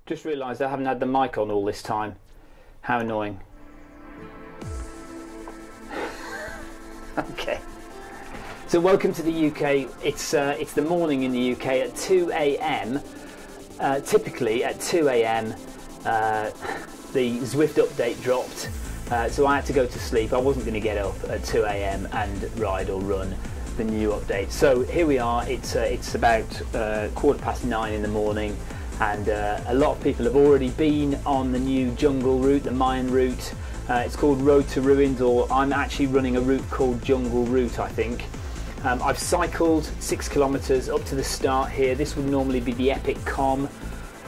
Just realised I haven't had the mic on all this time. How annoying. Okay. So welcome to the UK. It's the morning in the UK at 2 AM. Typically at 2 AM the Zwift update dropped, so I had to go to sleep. I wasn't going to get up at 2 AM and ride or run the new update. So here we are. It's about 9:15 in the morning, and a lot of people have already been on the new jungle route, the Mayan route. It's called Road to Ruins, or I'm actually running a route called Jungle Route, I think. I've cycled 6 kilometers up to the start here. This would normally be the Epic Com,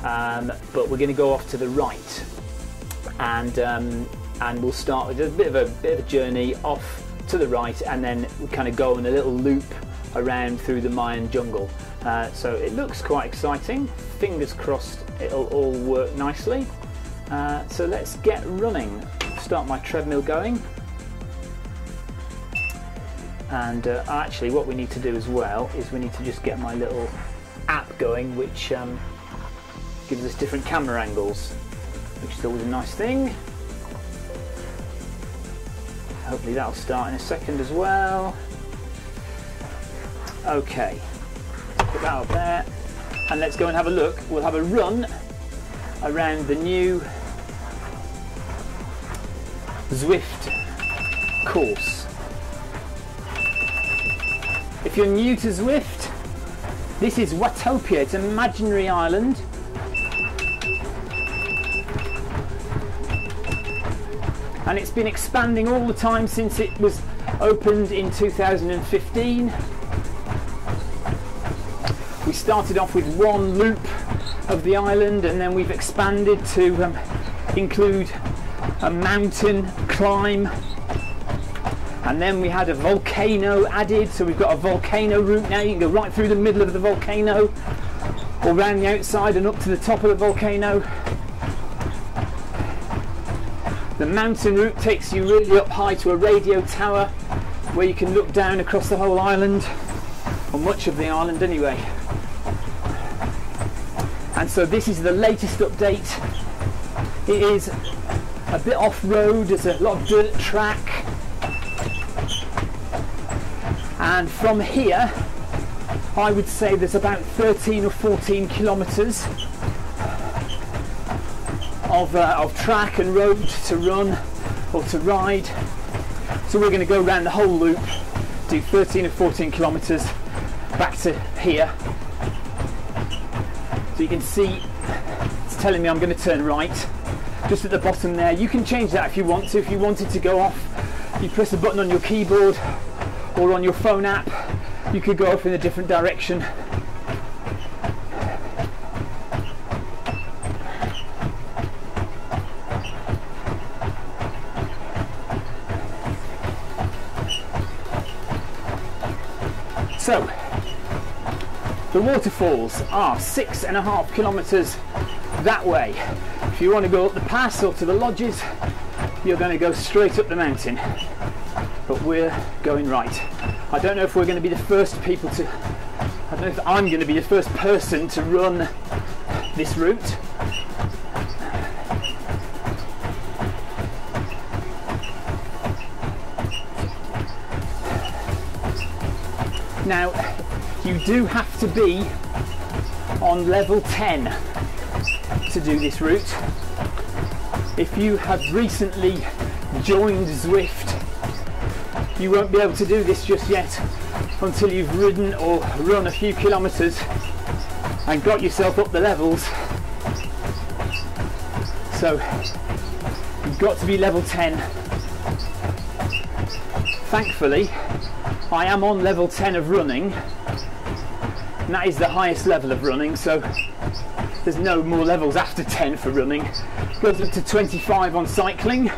but we're going to go off to the right, and we'll start with a bit of a journey off to the right, and then we kind of go on a little loop around through the Mayan jungle. So it looks quite exciting. Fingers crossed it'll all work nicely. So let's get running. Start my treadmill going. And actually what we need to do as well is we need to just get my little app going, which gives us different camera angles, which is always a nice thing. Hopefully that'll start in a second as well. Okay, put that up there, and let's go and have a look. We'll have a run around the new Zwift course. If you're new to Zwift, this is Watopia. It's an imaginary island. And it's been expanding all the time since it was opened in 2015. We started off with one loop of the island, and then we've expanded to include a mountain climb, and then we had a volcano added, so we've got a volcano route now. You can go right through the middle of the volcano, or around the outside and up to the top of the volcano. The mountain route takes you really up high to a radio tower where you can look down across the whole island, or much of the island anyway. And so this is the latest update. It is a bit off-road, there's a lot of dirt track, and from here I would say there's about 13 or 14 kilometers of track and road to run or to ride. So we're going to go around the whole loop, do 13 or 14 kilometers back to here. So you can see it's telling me I'm going to turn right just at the bottom there. You can change that if you want to. If you wanted to go off, you press a button on your keyboard or on your phone app, you could go off in a different direction. So, the waterfalls are 6.5 kilometers that way. If you want to go up the pass or to the lodges, you're going to go straight up the mountain. But we're going right. I don't know if we're going to be the first people to, I don't know if I'm going to be the first person to run this route. Now, you do have to be on level 10 to do this route. If you have recently joined Zwift, you won't be able to do this just yet until you've ridden or run a few kilometers and got yourself up the levels. So you've got to be level 10. Thankfully, I am on level 10 of running, and that is the highest level of running, so there's no more levels after 10 for running. It goes up to 25 on cycling.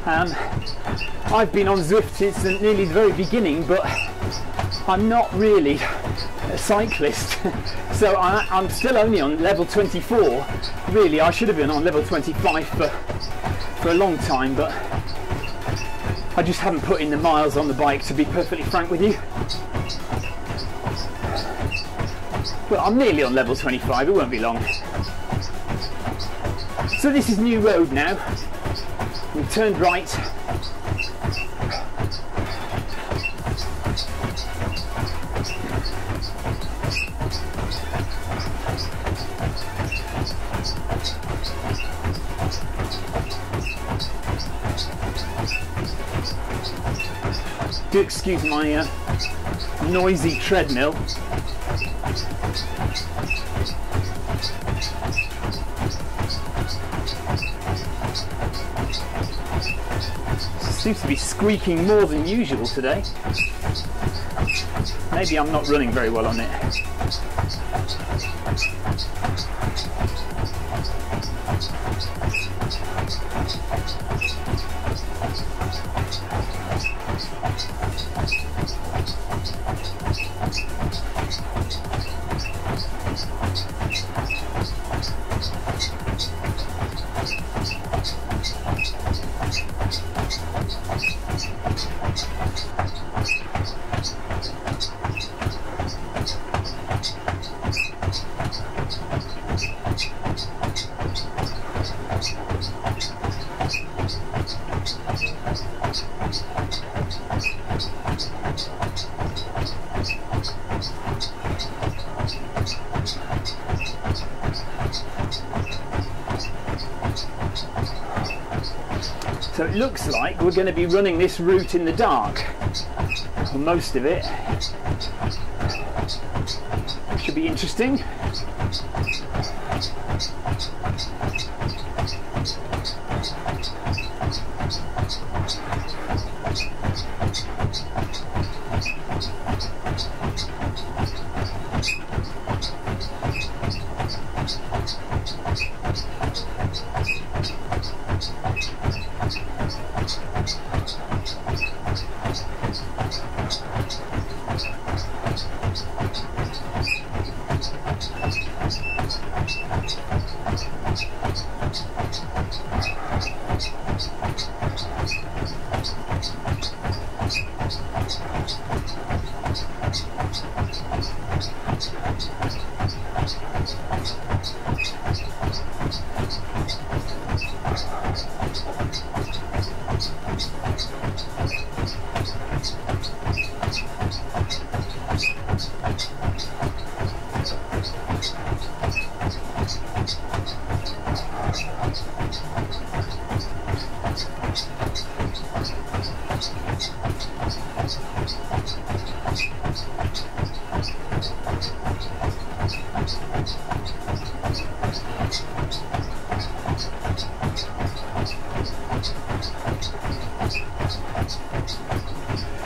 I've been on Zwift since nearly the very beginning, but I'm not really a cyclist, so I'm still only on level 24. Really, I should have been on level 25 for a long time, but I just haven't put in the miles on the bike, to be perfectly frank with you. Well, I'm nearly on level 25, it won't be long. So this is new road now. We've turned right. Do excuse my noisy treadmill. Seems to be squeaking more than usual today. Maybe I'm not running very well on it. So it looks like we're going to be running this route in the dark, or most of it. Should be interesting.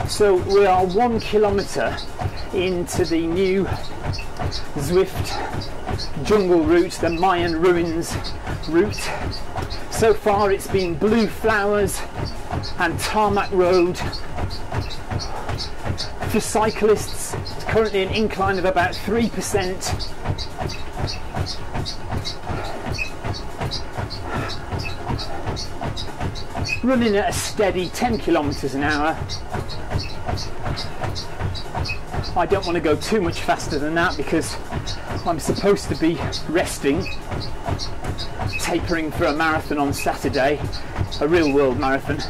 So we are 1 kilometre into the new Zwift jungle route, the Mayan ruins route. So far it's been blue flowers and tarmac road. For cyclists, it's currently an incline of about 3%. Running at a steady 10 kilometres an hour. I don't want to go too much faster than that because I'm supposed to be resting, tapering for a marathon on Saturday, a real world marathon.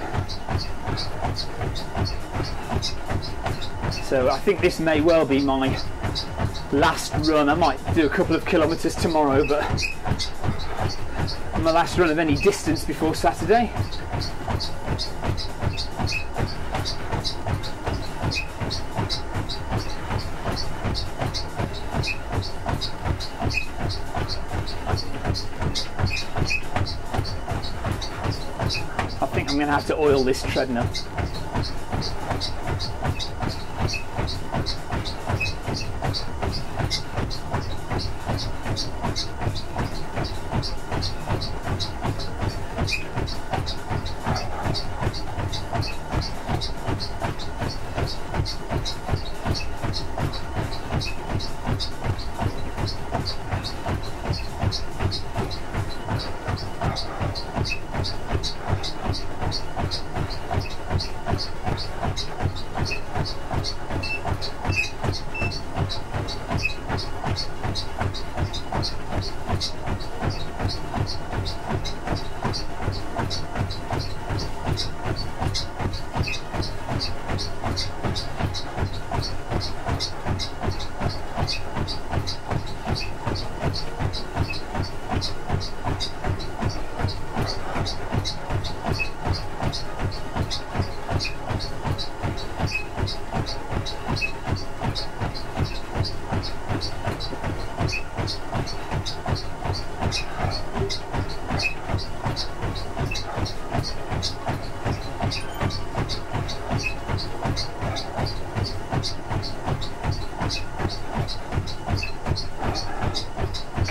So I think this may well be my last run. I might do a couple of kilometres tomorrow, but my last run of any distance before Saturday. I think I'm going to have to oil this treadmill.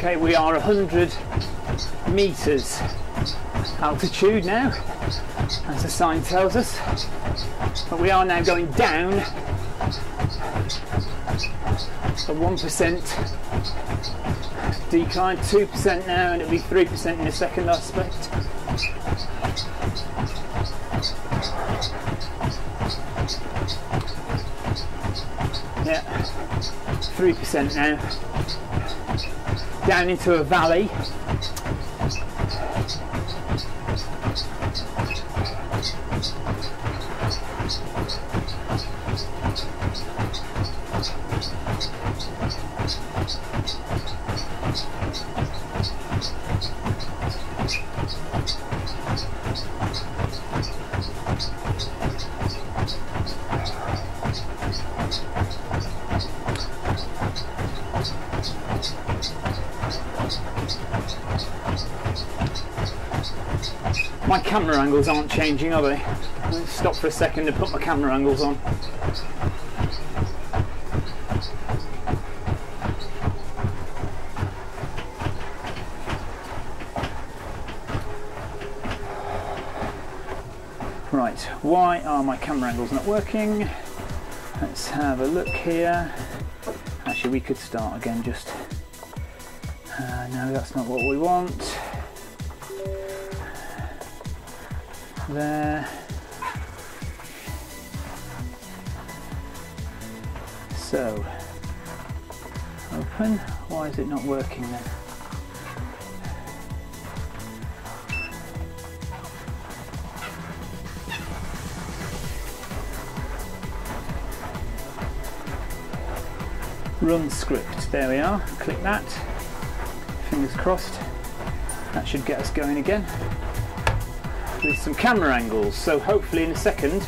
Okay, we are 100 meters altitude now, as the sign tells us, but we are now going down a 1% decline, 2% now, and it'll be 3% in a second, I suspect. Yeah, 3% now, down into a valley. My camera angles aren't changing, are they? Let's stop for a second and put my camera angles on. Right, why are my camera angles not working? Let's have a look here. Actually, we could start again, just... no, that's not what we want. There. So, open. Why is it not working then? Run script. There we are. Click that. Fingers crossed. That should get us going again. With some camera angles, so hopefully in a second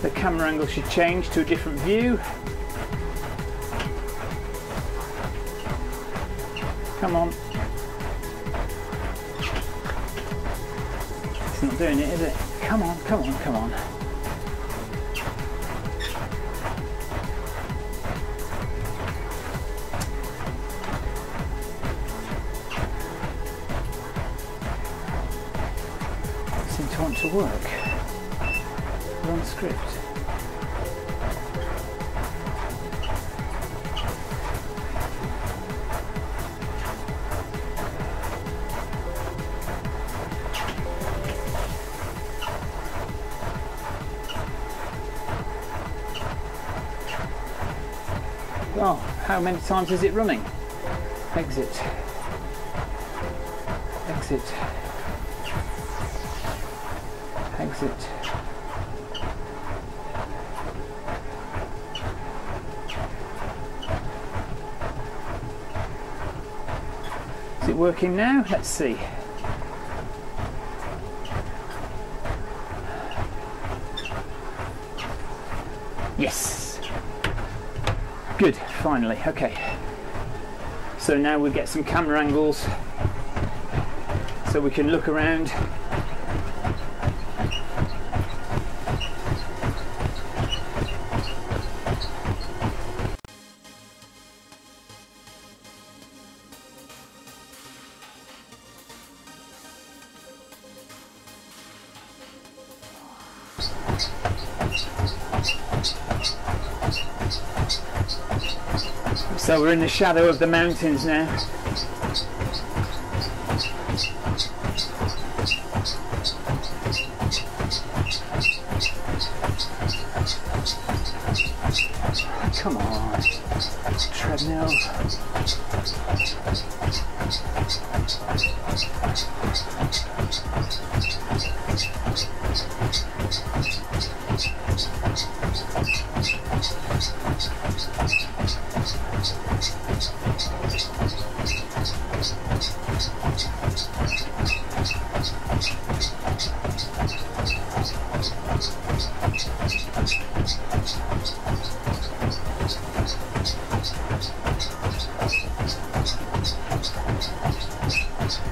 the camera angle should change to a different view. Come on. It's not doing it, is it? Come on, come on, come on. Want to work. Run script. Oh, how many times is it running? Exit. Exit. Exit. Is it working now? Let's see. Yes. Good, finally. Okay. So now we get some camera angles so we can look around. So we're in the shadow of the mountains now. Come on, treadmill.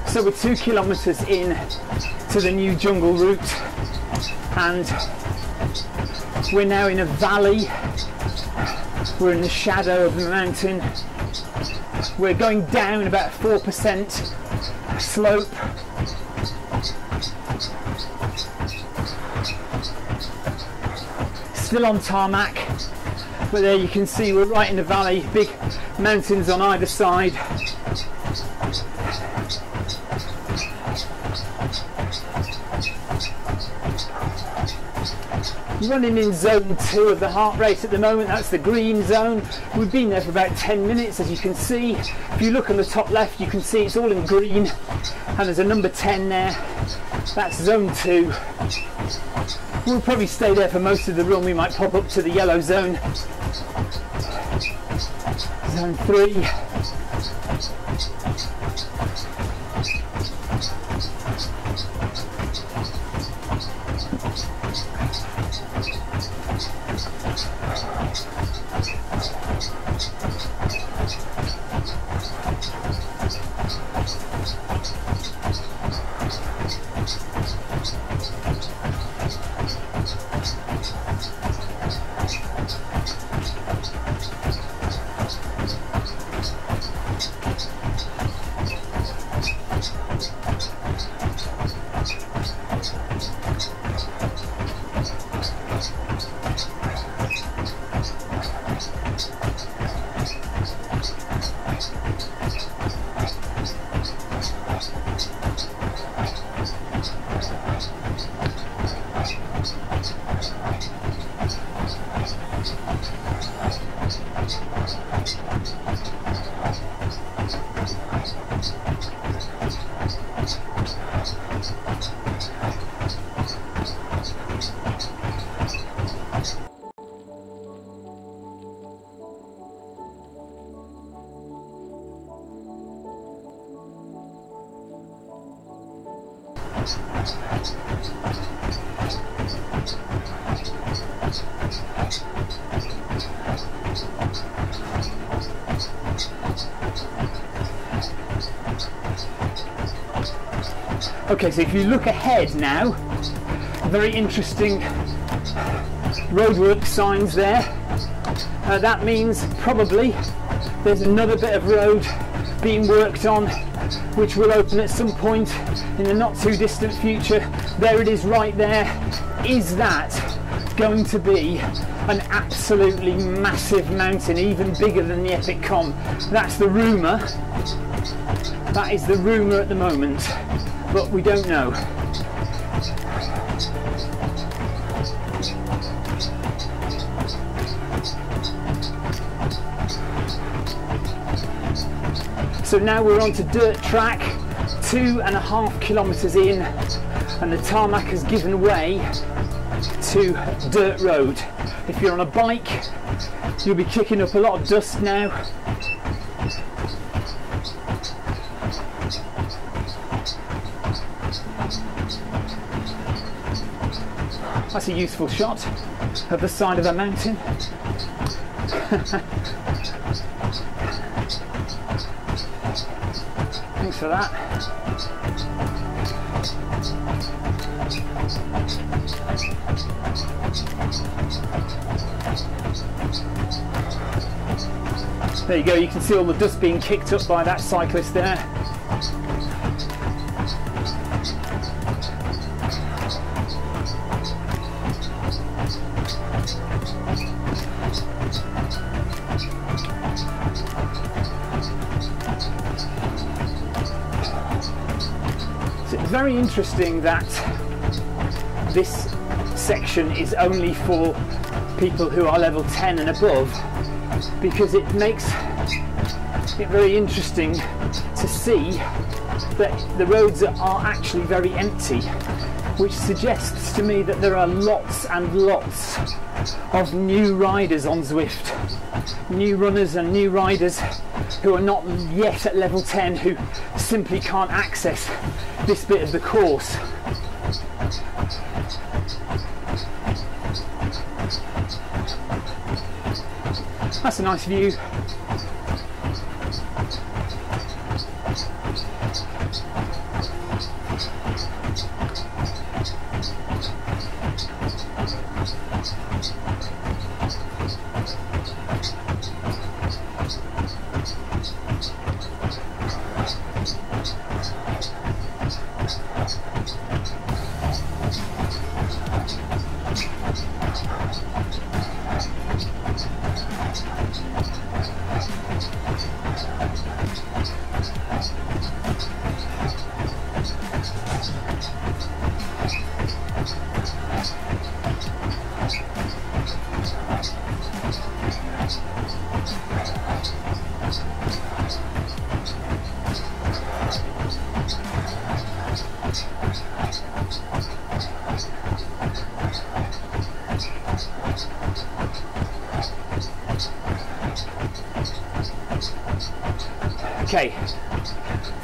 So we're 2 kilometers in to the new jungle route, and we're now in a valley. We're in the shadow of the mountain, We're going down about 4% slope. Still on tarmac, but there you can see we're right in the valley, big mountains on either side. Running in zone 2 of the heart rate at the moment, that's the green zone. We've been there for about 10 minutes, as you can see. If you look on the top left, you can see it's all in green, and there's a number 10 there. That's zone 2. We'll probably stay there for most of the run. We might pop up to the yellow zone. Zone 3. Okay, so if you look ahead now, very interesting roadwork signs there. That means probably there's another bit of road being worked on which will open at some point in the not too distant future. There it is right there. Is that going to be an absolutely massive mountain, even bigger than the Epic Com? That's the rumour. That is the rumour at the moment, but we don't know. So now we're on to dirt track, 2.5 kilometres in, and the tarmac has given way to dirt road. If you're on a bike, you'll be kicking up a lot of dust now. That's a useful shot of the side of a mountain. Thanks for that. There you go, you can see all the dust being kicked up by that cyclist there. Very interesting that this section is only for people who are level 10 and above, because it makes it very interesting to see that the roads are actually very empty, which suggests to me that there are lots and lots of new riders on Zwift, new runners and new riders who are not yet at level 10, who simply can't access this bit of the course. That's a nice view.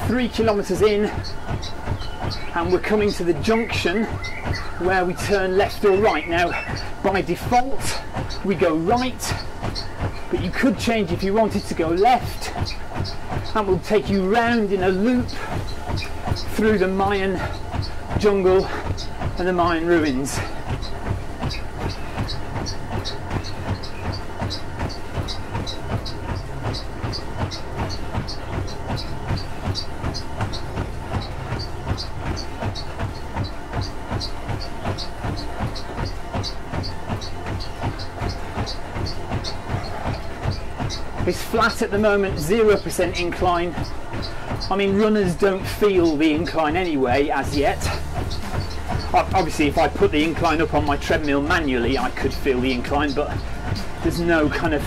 3 kilometers in, and we're coming to the junction where we turn left or right. Now, by default, we go right, but you could change if you wanted to go left, and we'll take you round in a loop through the Mayan jungle and the Mayan ruins. It's flat at the moment, 0% incline. I mean, runners don't feel the incline anyway, as yet. Obviously, if I put the incline up on my treadmill manually, I could feel the incline, but there's no kind of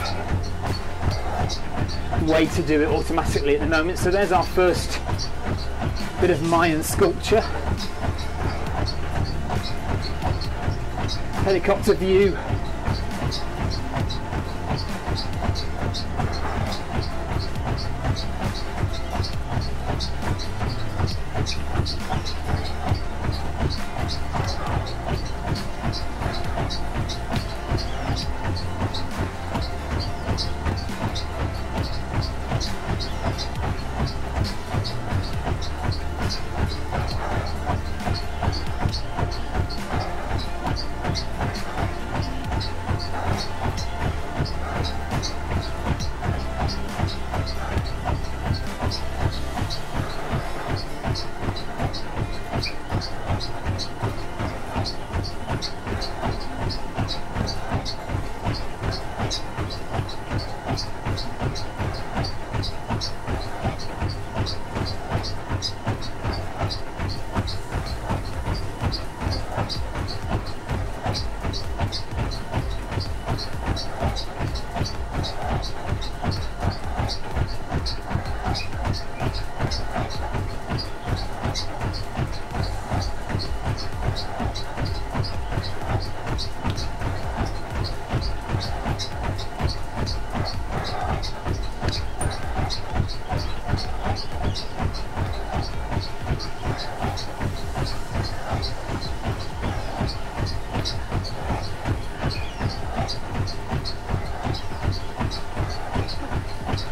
way to do it automatically at the moment. So there's our first bit of Mayan sculpture. Helicopter view.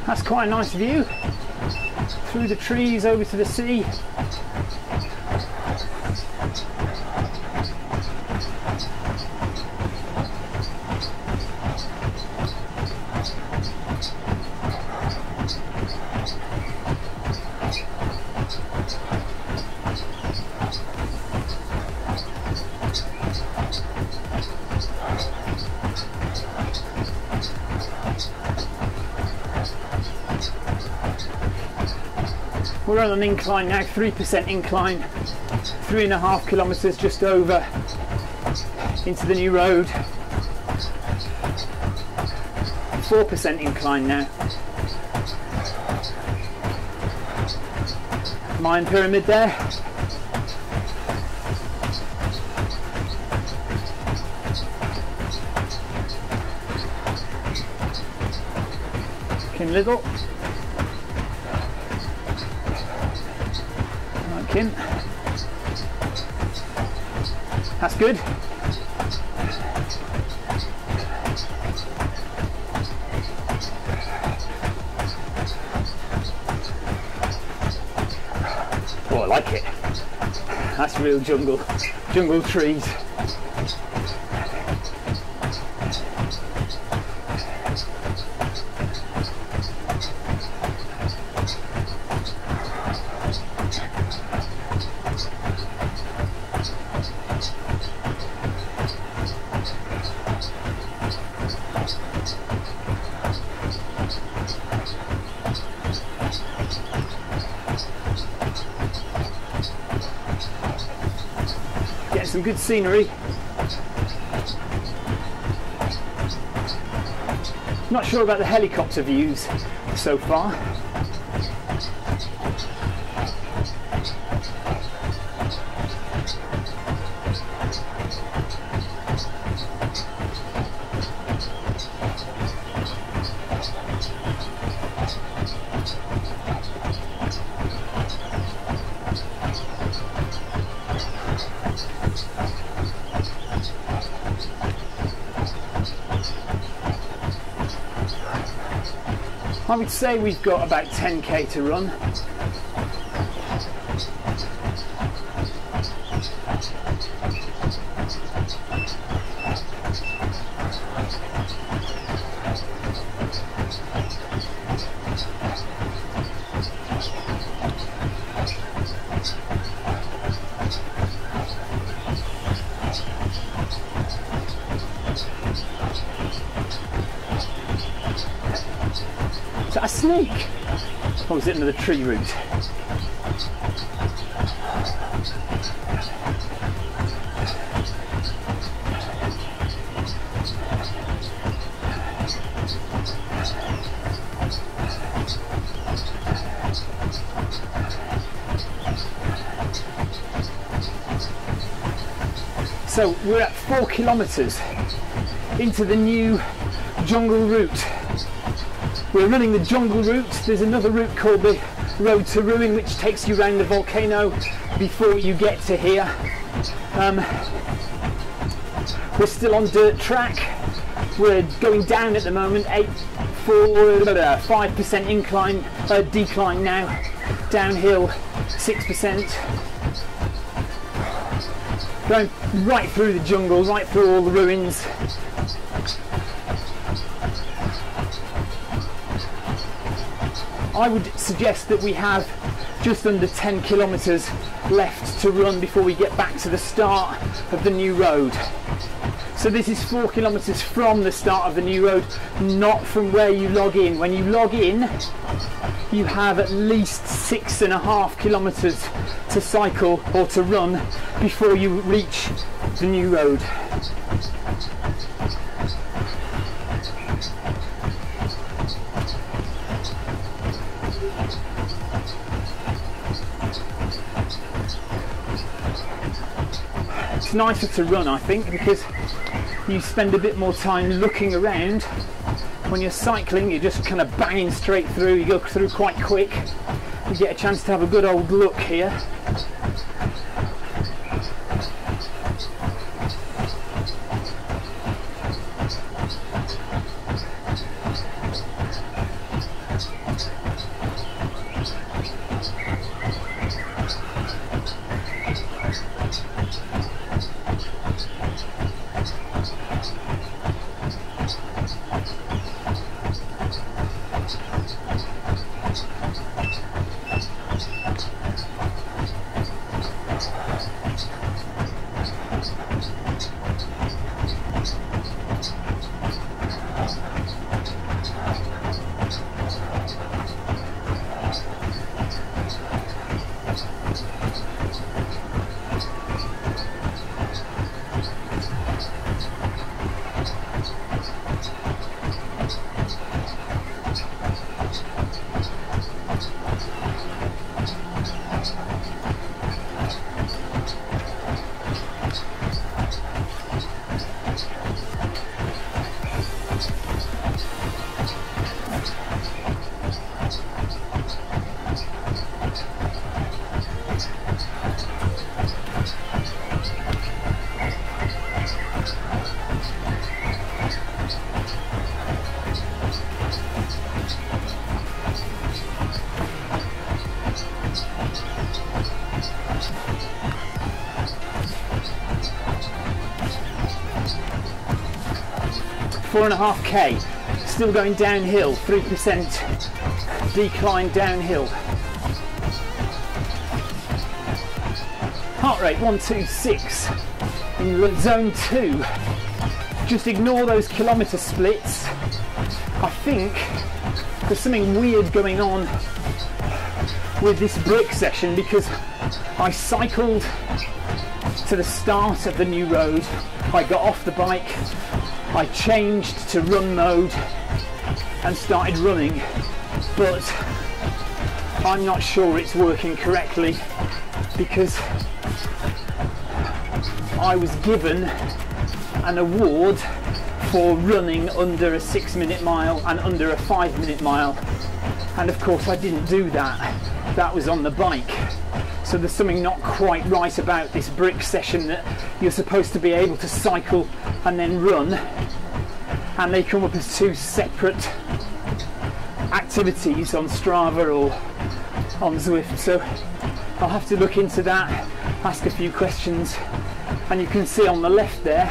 That's quite a nice view through the trees over to the sea. We're on an incline now, 3% incline, 3.5 kilometers just over into the new road. 4% incline now. Mayan pyramid there. Looking little. In. That's good. Oh, I like it. That's real jungle trees. Some good scenery. Not sure about the helicopter views so far. I would say we've got about 10k to run. Is that a snake? Or is it another tree root? So we're at 4 kilometres into the new jungle route. We're running the jungle route. There's another route called the Road to Ruin, which takes you around the volcano before you get to here. We're still on dirt track. We're going down at the moment, 5% incline, decline now, downhill 6%. Going right through the jungle, right through all the ruins. I would suggest that we have just under 10 kilometres left to run before we get back to the start of the new road. So this is 4 kilometres from the start of the new road, not from where you log in. When you log in, you have at least 6.5 kilometres to cycle or to run before you reach the new road. It's nicer to run, I think, because you spend a bit more time looking around. When you're cycling, you're just kind of banging straight through, you go through quite quick. You get a chance to have a good old look here. Four and a half K, still going downhill, 3% decline downhill. Heart rate 126 in zone 2. Just ignore those kilometre splits. I think there's something weird going on with this brick session because I cycled to the start of the new road, I got off the bike, I changed to run mode and started running, but I'm not sure it's working correctly because I was given an award for running under a 6-minute mile and under a 5-minute mile, and of course I didn't do that. That was on the bike. So there's something not quite right about this brick session that you're supposed to be able to cycle and then run, and they come up as two separate activities on Strava or on Zwift, so I'll have to look into that, ask a few questions. And you can see on the left there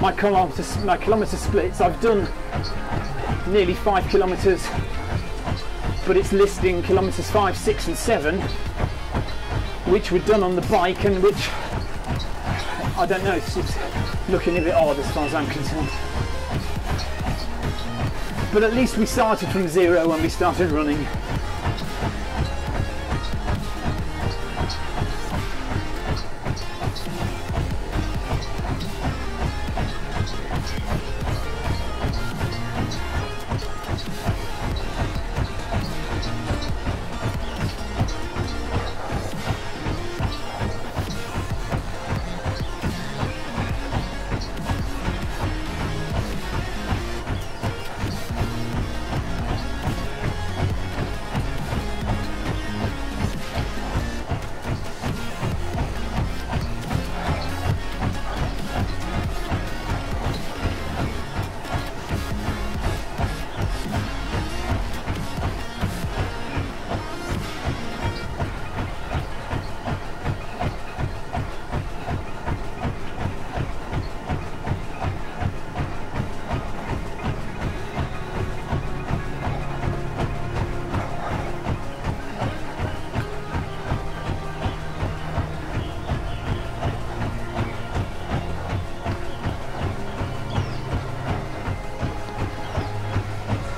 my kilometre splits. I've done nearly 5 kilometres, but it's listing kilometres 5, 6 and 7, which were done on the bike, and which, I don't know, it's looking a bit odd as far as I'm concerned. But at least we started from zero when we started running.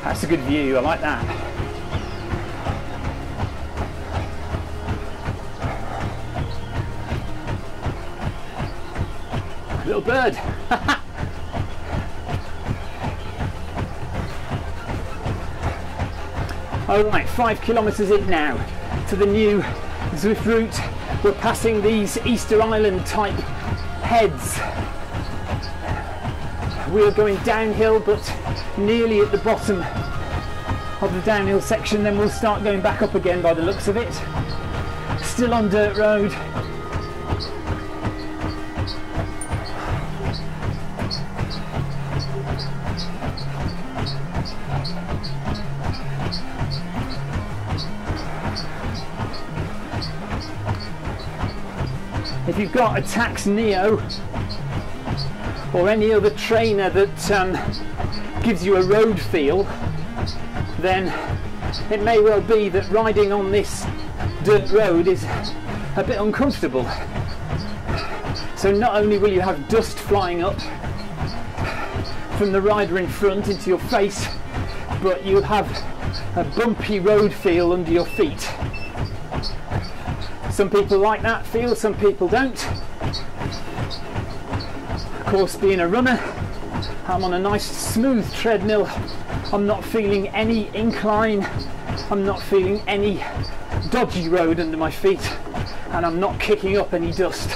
That's a good view, I like that. Little bird. Alright, 5 kilometres in now to the new Zwift route. We're passing these Easter Island type heads. We are going downhill, but nearly at the bottom of the downhill section, then we'll start going back up again by the looks of it. Still on dirt road. If you've got a Tax Neo or any other trainer that gives you a road feel, then it may well be that riding on this dirt road is a bit uncomfortable. So not only will you have dust flying up from the rider in front into your face, but you'll have a bumpy road feel under your feet. Some people like that feel, some people don't. Of course, being a runner, I'm on a nice smooth treadmill. I'm not feeling any incline, I'm not feeling any dodgy road under my feet, and I'm not kicking up any dust.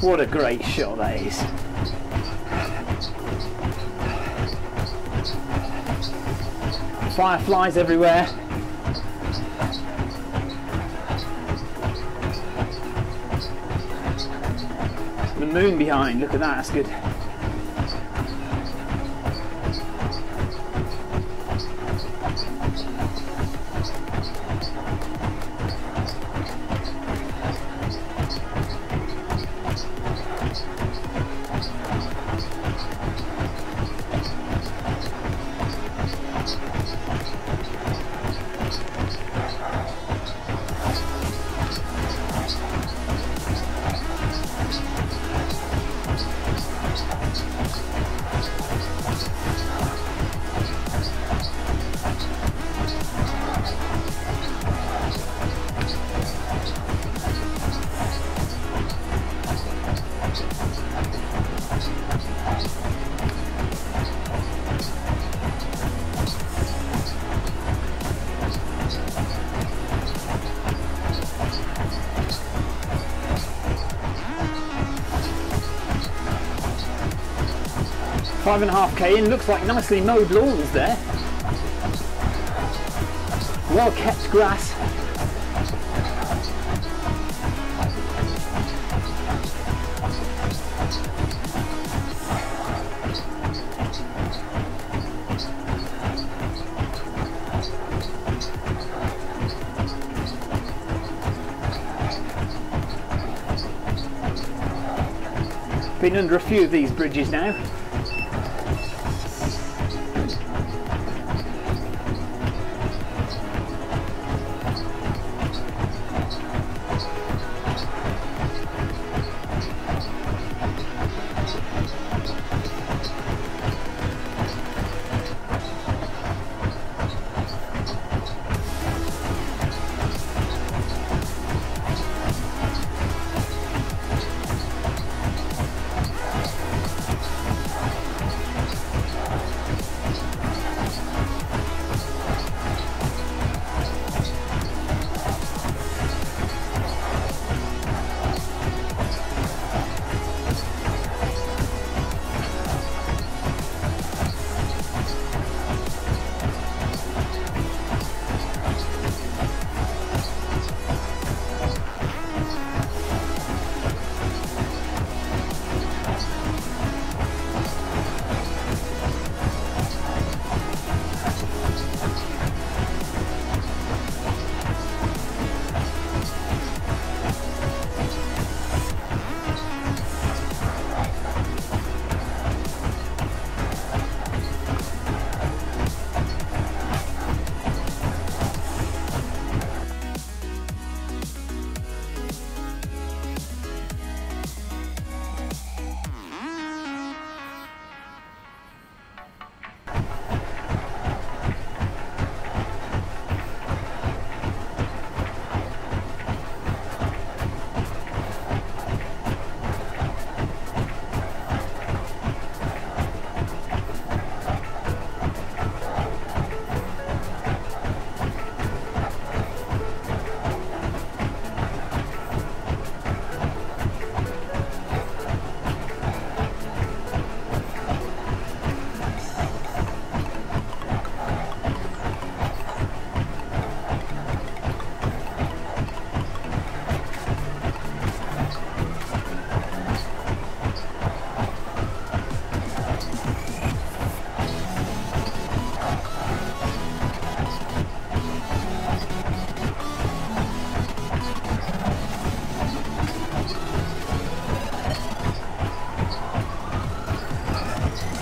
What a great shot that is. Fireflies everywhere. The moon behind, look at that, that's good. 5.5k in, looks like nicely mowed lawns there. Well kept grass. Been under a few of these bridges now.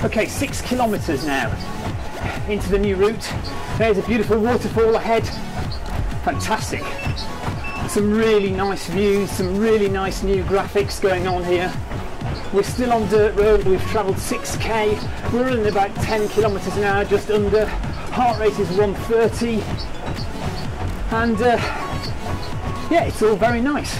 Okay, 6 kilometres now into the new route. There's a beautiful waterfall ahead. Fantastic. Some really nice views, some really nice new graphics going on here. We're still on dirt road, we've travelled 6k, we're running about 10 kilometres an hour, just under. Heart rate is 130. And yeah, it's all very nice.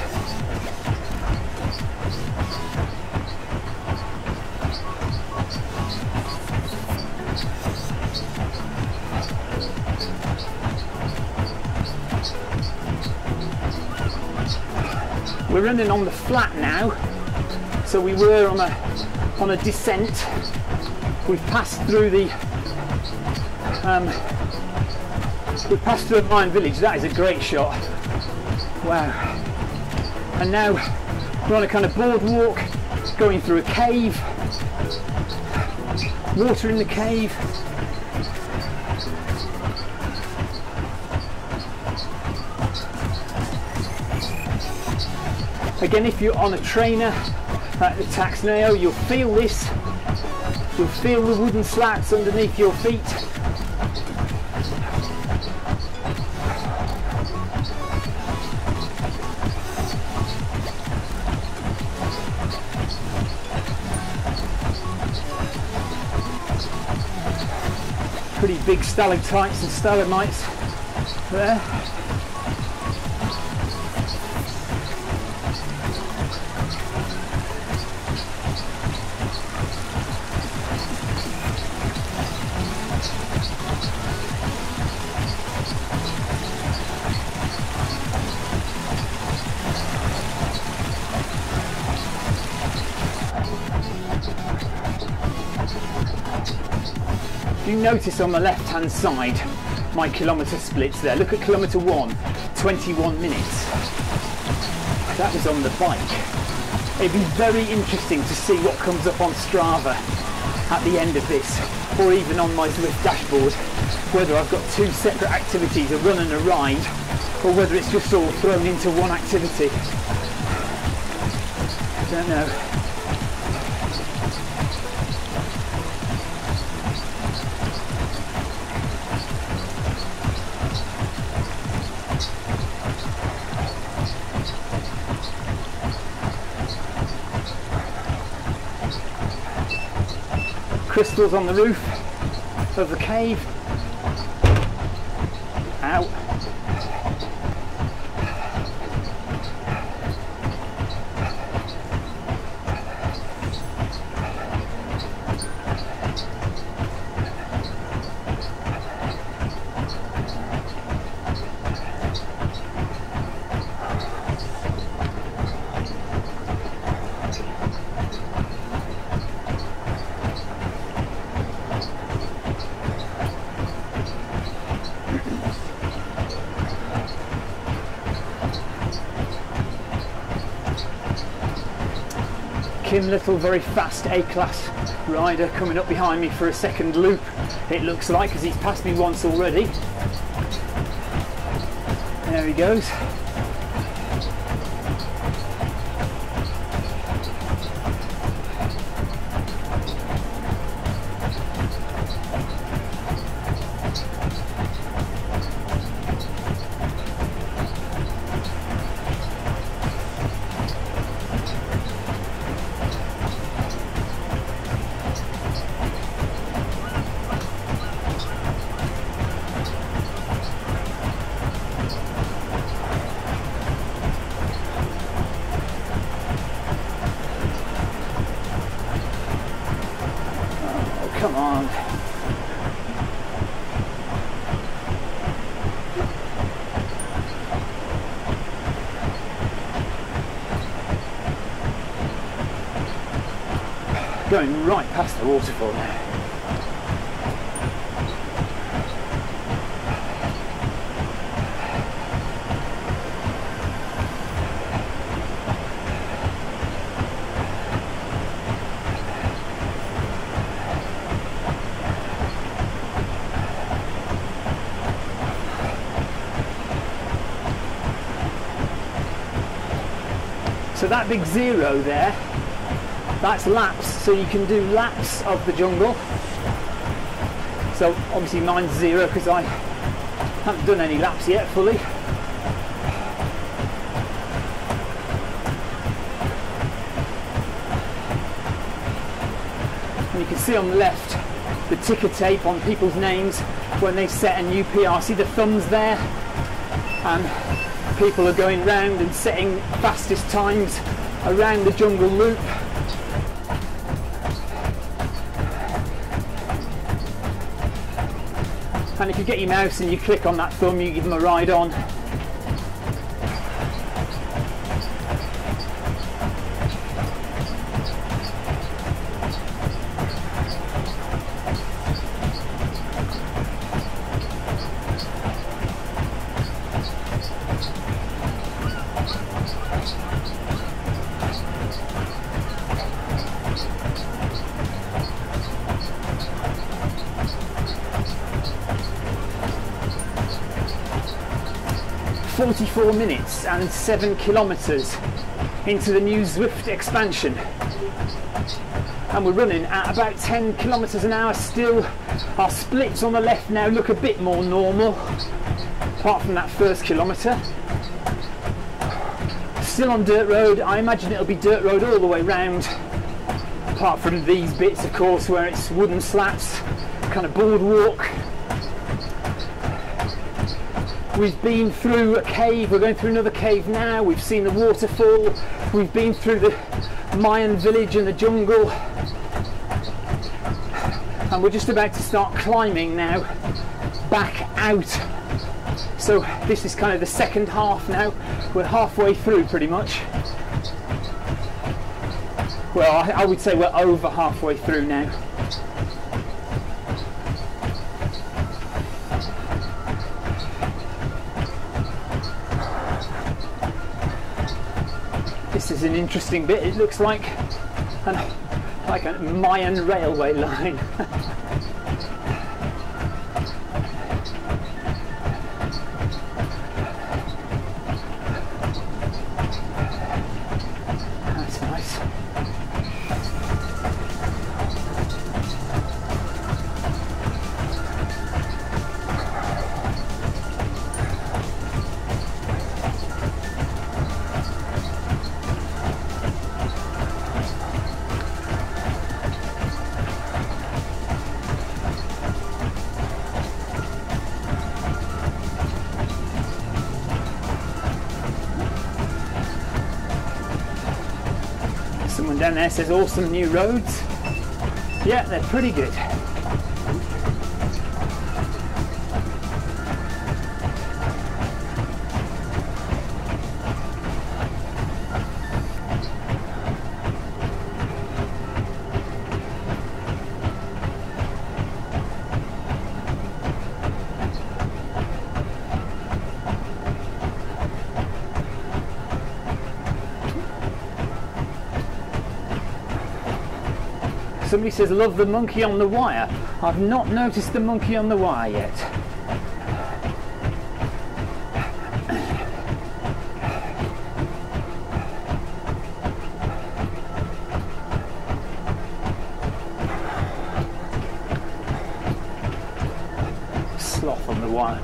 We're running on the flat now, so we were on a descent. We've passed through the we've passed through a Mayan village. That is a great shot. Wow! And now we're on a kind of boardwalk, going through a cave. Water in the cave. Again, if you're on a trainer like the Taxneo, you'll feel this. You'll feel the wooden slats underneath your feet. Pretty big stalactites and stalagmites there. You notice on the left hand side my kilometre splits there. Look at kilometre 1, 21 minutes. That was on the bike. It'd be very interesting to see what comes up on Strava at the end of this, or even on my Zwift dashboard, whether I've got two separate activities, a run and a ride, or whether it's just all thrown into one activity. I don't know. Crystals on the roof of the cave. Ow. Kim Little, very fast A-class rider, coming up behind me for a second loop, it looks like, because he's passed me once already. There he goes. Come on. Going right past the waterfall now. So that big zero there, that's laps, so you can do laps of the jungle. So obviously mine's 0 because I haven't done any laps yet fully. And you can see on the left the ticker tape on people's names when they set a new PR. See the thumbs there? And people are going round and setting fastest times around the jungle loop. And if you get your mouse and you click on that thumb, you give them a ride on. "44 minutes and 7 kilometres into the new Zwift expansion, and we're running at about 10 kilometres an hour still. Our splits on the left now look a bit more normal, apart from that first kilometre. Still on dirt road. I imagine it'll be dirt road all the way round, apart from these bits of course where it's wooden slats, kind of boardwalk. We've been through a cave, we're going through another cave now, we've seen the waterfall, we've been through the Mayan village and the jungle, and we're just about to start climbing now back out. So this is kind of the second half now, we're halfway through pretty much. Well, I would say we're over halfway through now. this is an interesting bit. It looks like a Mayan railway line. That's nice. Someone down there says awesome new roads. Yeah, they're pretty good. Somebody says, love the monkey on the wire. I've not noticed the monkey on the wire yet. Sloth on the wire.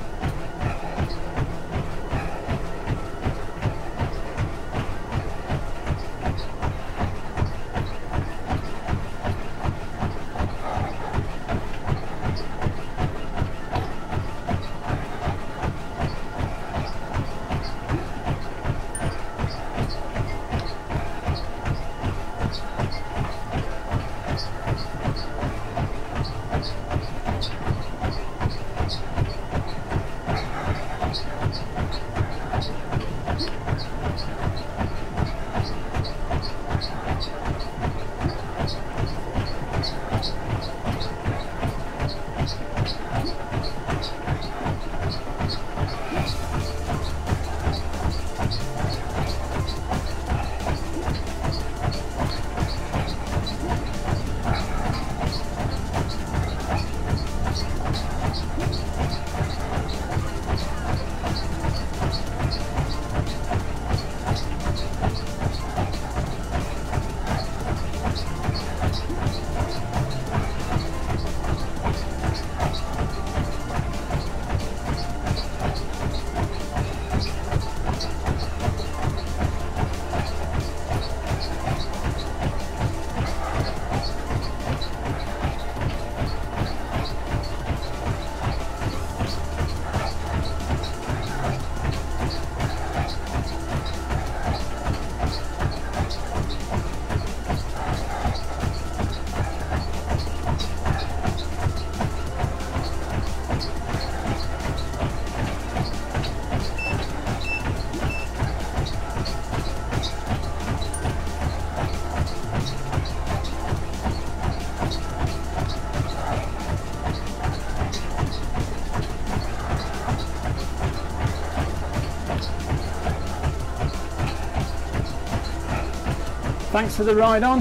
Thanks for the ride on.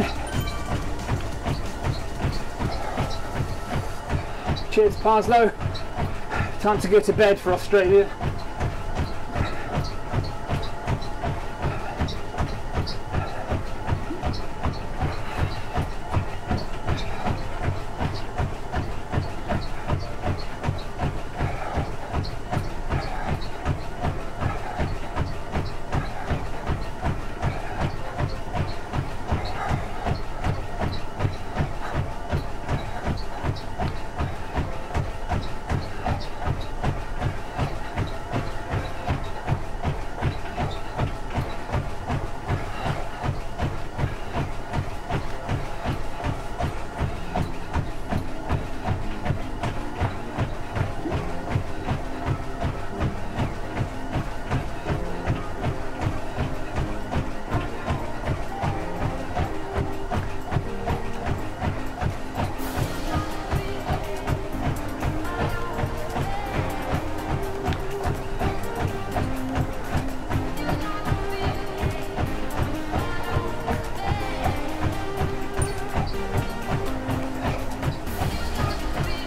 Cheers, Parslow. Time to go to bed for Australia.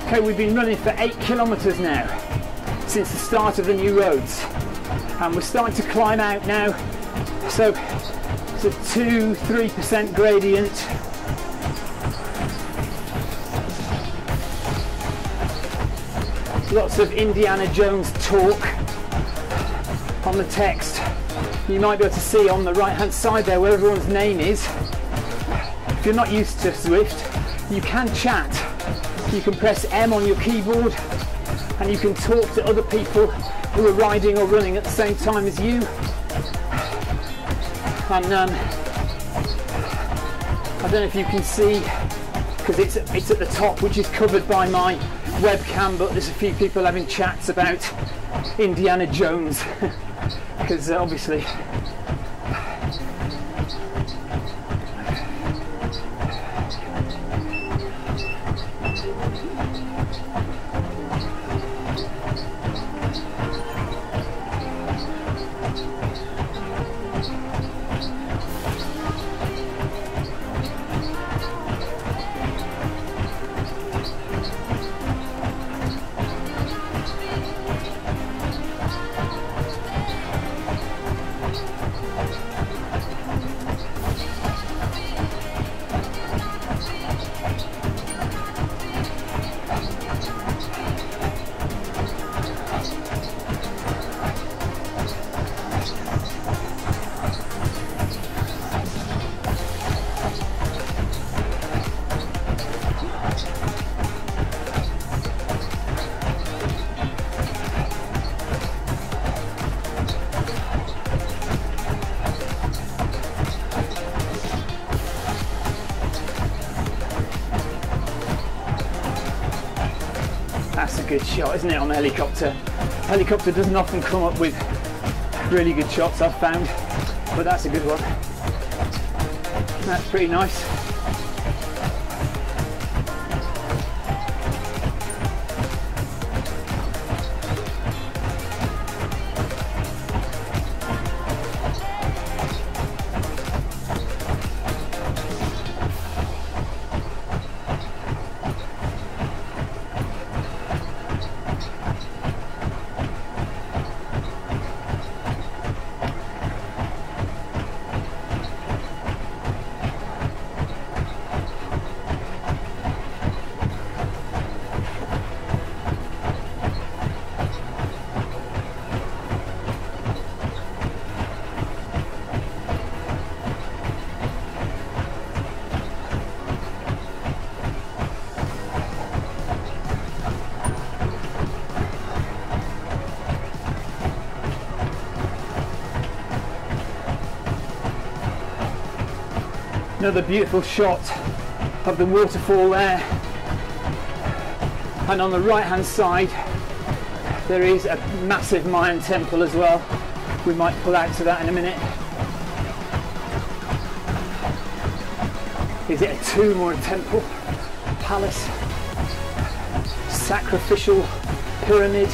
Okay, we've been running for 8 kilometres now since the start of the new roads, and we're starting to climb out now. So it's a 2-3% gradient. Lots of Indiana Jones talk on the text. You might be able to see on the right hand side there where everyone's name is. If you're not used to Zwift, you can chat. You can press M on your keyboard and you can talk to other people who are riding or running at the same time as you. And I don't know if you can see, because it's at the top, which is covered by my webcam, but there's a few people having chats about Indiana Jones because obviously that's a good shot, isn't it, on the helicopter? Helicopter doesn't often come up with really good shots, I've found, but that's a good one. That's pretty nice. Another beautiful shot of the waterfall there, and on the right hand side there is a massive Mayan temple as well. We might pull out to that in a minute. Is it a tomb or a temple? Palace? Sacrificial pyramid?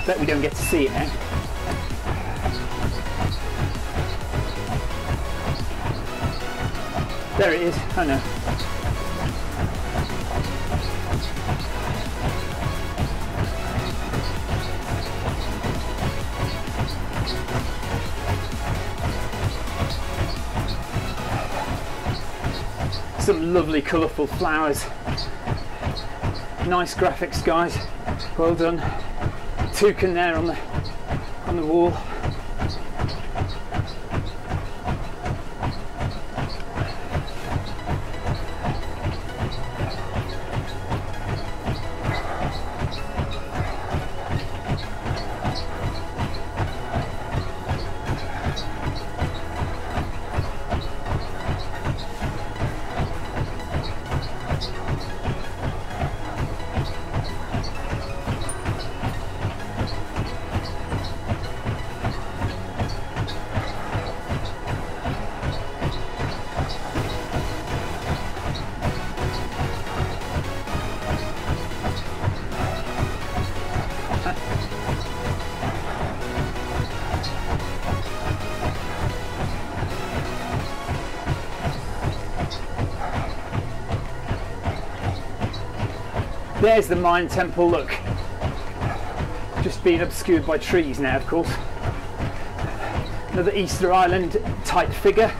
Bet we don't get to see it now. There it is, oh no. Some lovely colourful flowers. Nice graphics, guys. Well done. Toucan there on the wall. There's the Mayan temple, look. Just being obscured by trees now, of course. Another Easter Island type figure.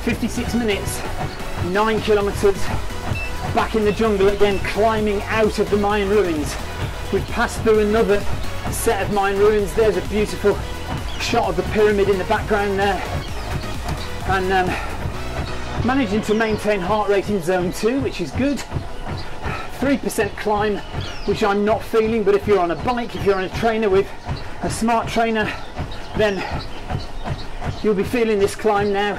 "56 minutes, 9 kilometers, back in the jungle again, climbing out of the Mayan ruins." We've passed through another set of Mayan ruins. There's a beautiful shot of the pyramid in the background there, and managing to maintain heart rate in zone 2, which is good. 3% climb, which I'm not feeling, but if you're on a bike, if you're on a trainer with a smart trainer, then you'll be feeling this climb now.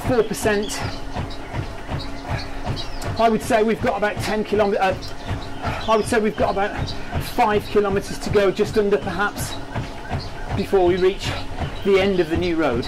4%. I would say we've got about 10 kilometers. I would say we've got about 5 kilometers to go, just under perhaps, before we reach the end of the new road.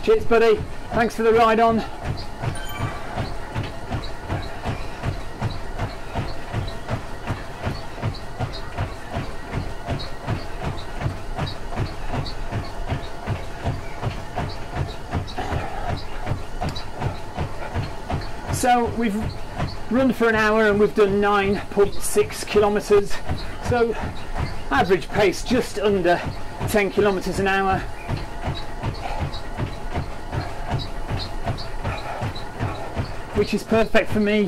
Cheers, buddy. Thanks for the ride on. So run for an hour and we've done 9.6 kilometres, so average pace just under 10 kilometres an hour. Which is perfect for me.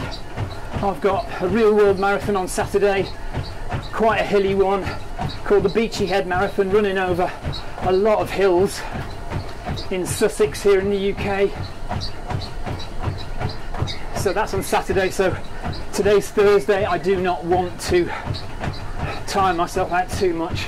I've got a real world marathon on Saturday, quite a hilly one, called the Beachy Head Marathon, running over a lot of hills in Sussex here in the UK. So that's on Saturday, so today's Thursday. I do not want to tire myself out too much.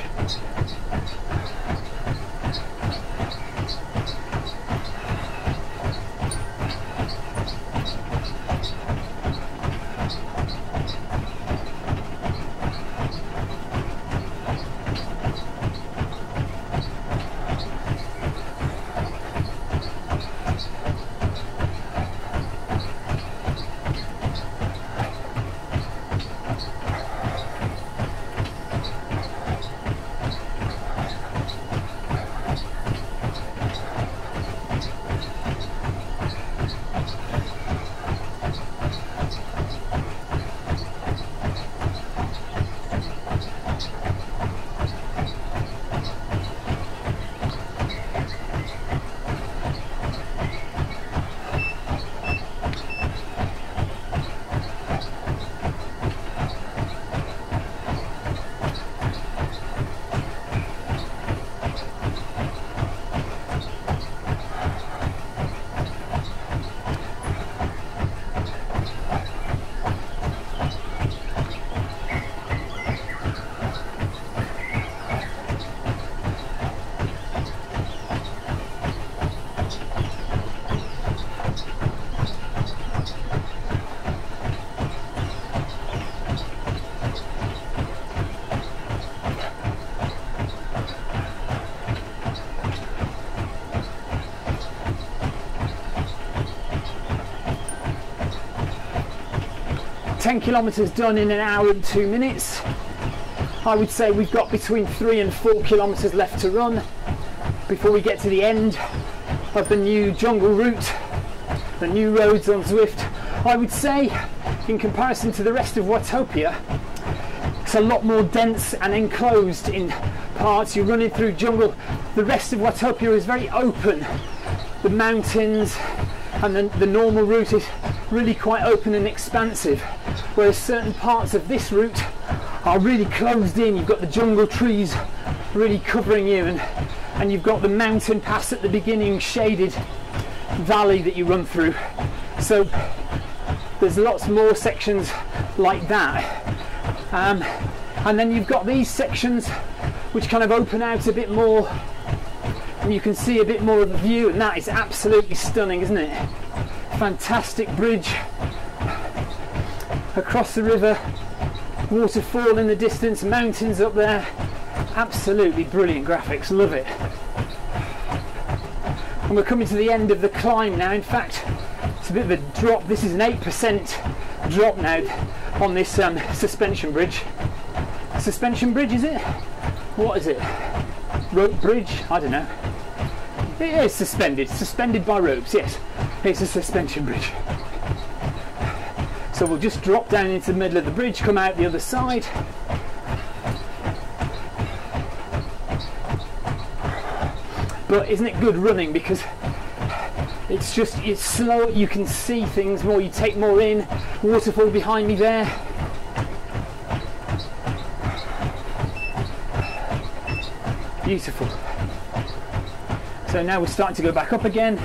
Ten kilometres done in an hour and 2 minutes. I would say we've got between 3 and 4 kilometres left to run before we get to the end of the new jungle route, the new roads on Zwift. I would say, in comparison to the rest of Watopia, it's a lot more dense and enclosed in parts. You're running through jungle. The rest of Watopia is very open. The mountains and the normal route is really quite open and expansive, whereas certain parts of this route are really closed in. You've got the jungle trees really covering you, and you've got the mountain pass at the beginning, shaded valley that you run through. So there's lots more sections like that, and then you've got these sections which kind of open out a bit more and you can see a bit more of the view, and that is absolutely stunning, isn't it? Fantastic bridge across the river, waterfall in the distance, mountains up there. Absolutely brilliant graphics, love it. And we're coming to the end of the climb now. In fact, it's a bit of a drop. This is an 8% drop now on this suspension bridge. Suspension bridge, is it? What is it? Rope bridge? I don't know. It is suspended by ropes, yes. It's a suspension bridge. So we'll just drop down into the middle of the bridge, come out the other side. But isn't it good running, because it's slow, you can see things more, you take more in. Waterfall behind me there. Beautiful. So now we're starting to go back up again.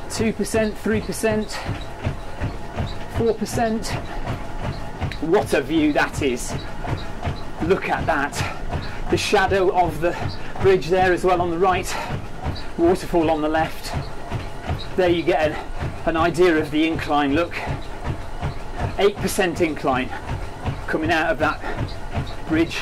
2%, 3%, 4%. What a view that is. Look at that. The shadow of the bridge there as well on the right. Waterfall on the left. There you get an idea of the incline. Look, 8% incline coming out of that bridge.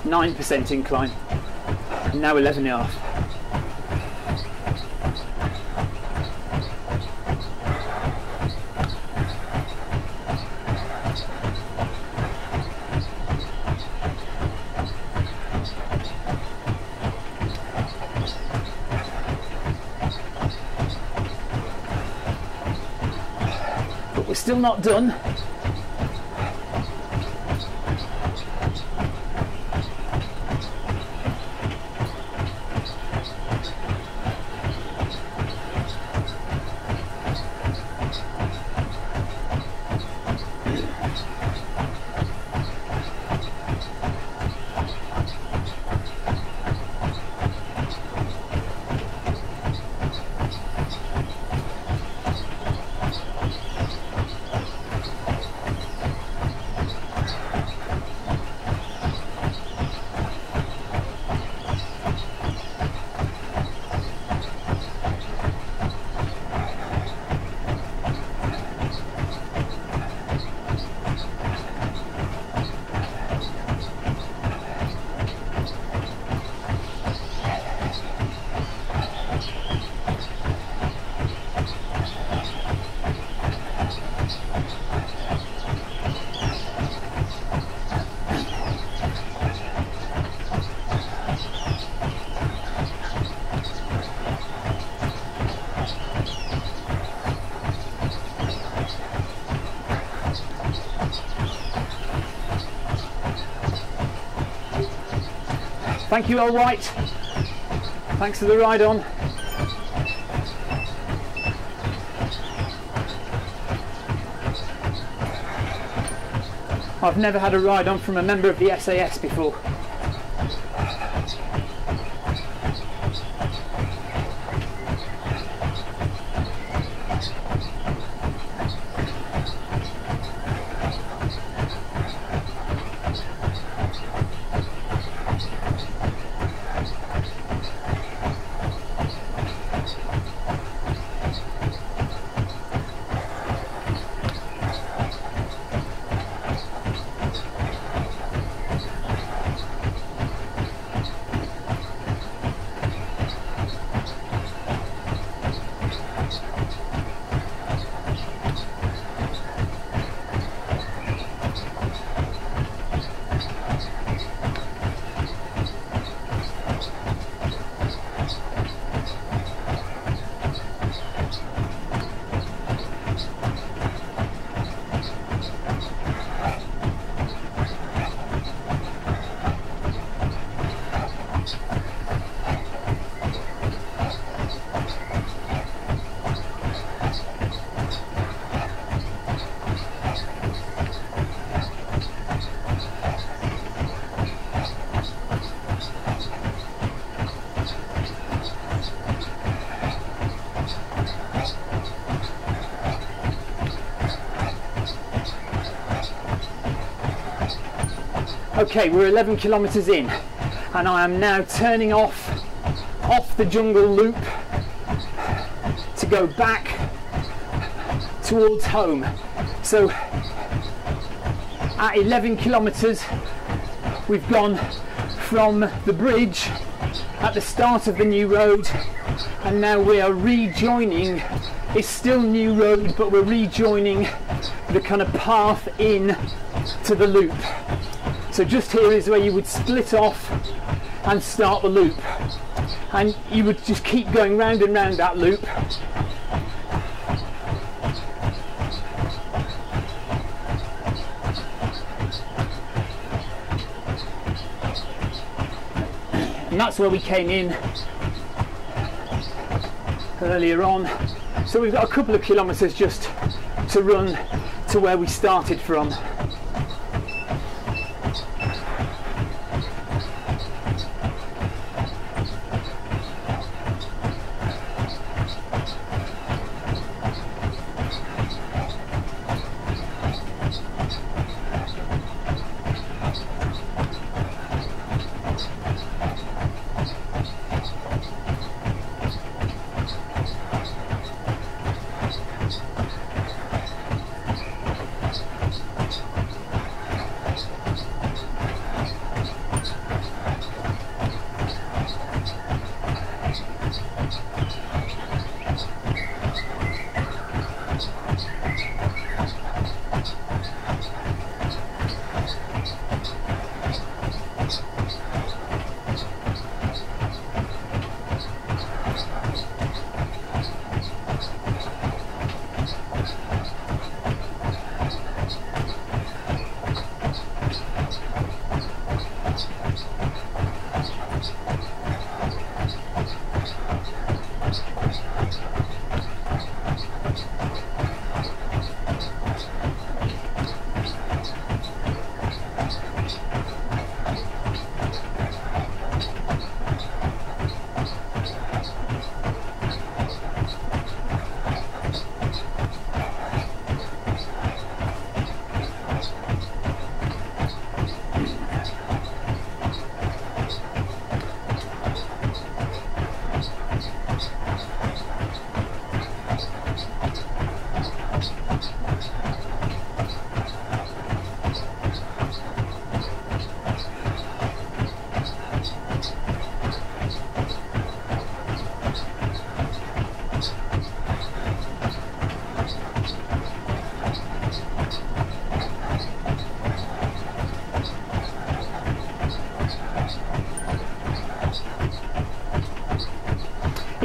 %9 incline, now 11.5. still not done. Thank you, All White. Thanks for the ride on. I've never had a ride on from a member of the SAS before. Okay, we're 11 kilometers in and I am now turning off the jungle loop to go back towards home. So at 11 kilometers we've gone from the bridge at the start of the new road and now we are rejoining. It's still new road, but we're rejoining the kind of path in to the loop. So just here is where you would split off and start the loop, and you would just keep going round and round that loop. And that's where we came in earlier on. So we've got a couple of kilometers just to run to where we started from.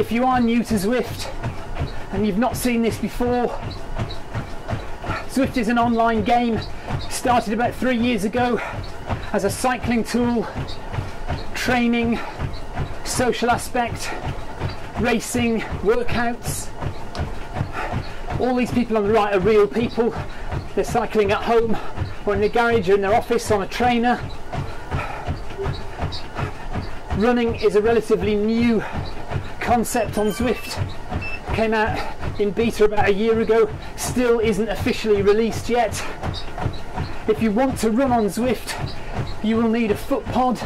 If you are new to Zwift and you've not seen this before, Zwift is an online game, started about 3 years ago as a cycling tool, training, social aspect, racing, workouts. All these people on the right are real people. They're cycling at home or in the garage or in their office on a trainer. Running is a relatively new concept on Zwift. Came out in beta about a year ago, still isn't officially released yet. If you want to run on Zwift, you will need a foot pod,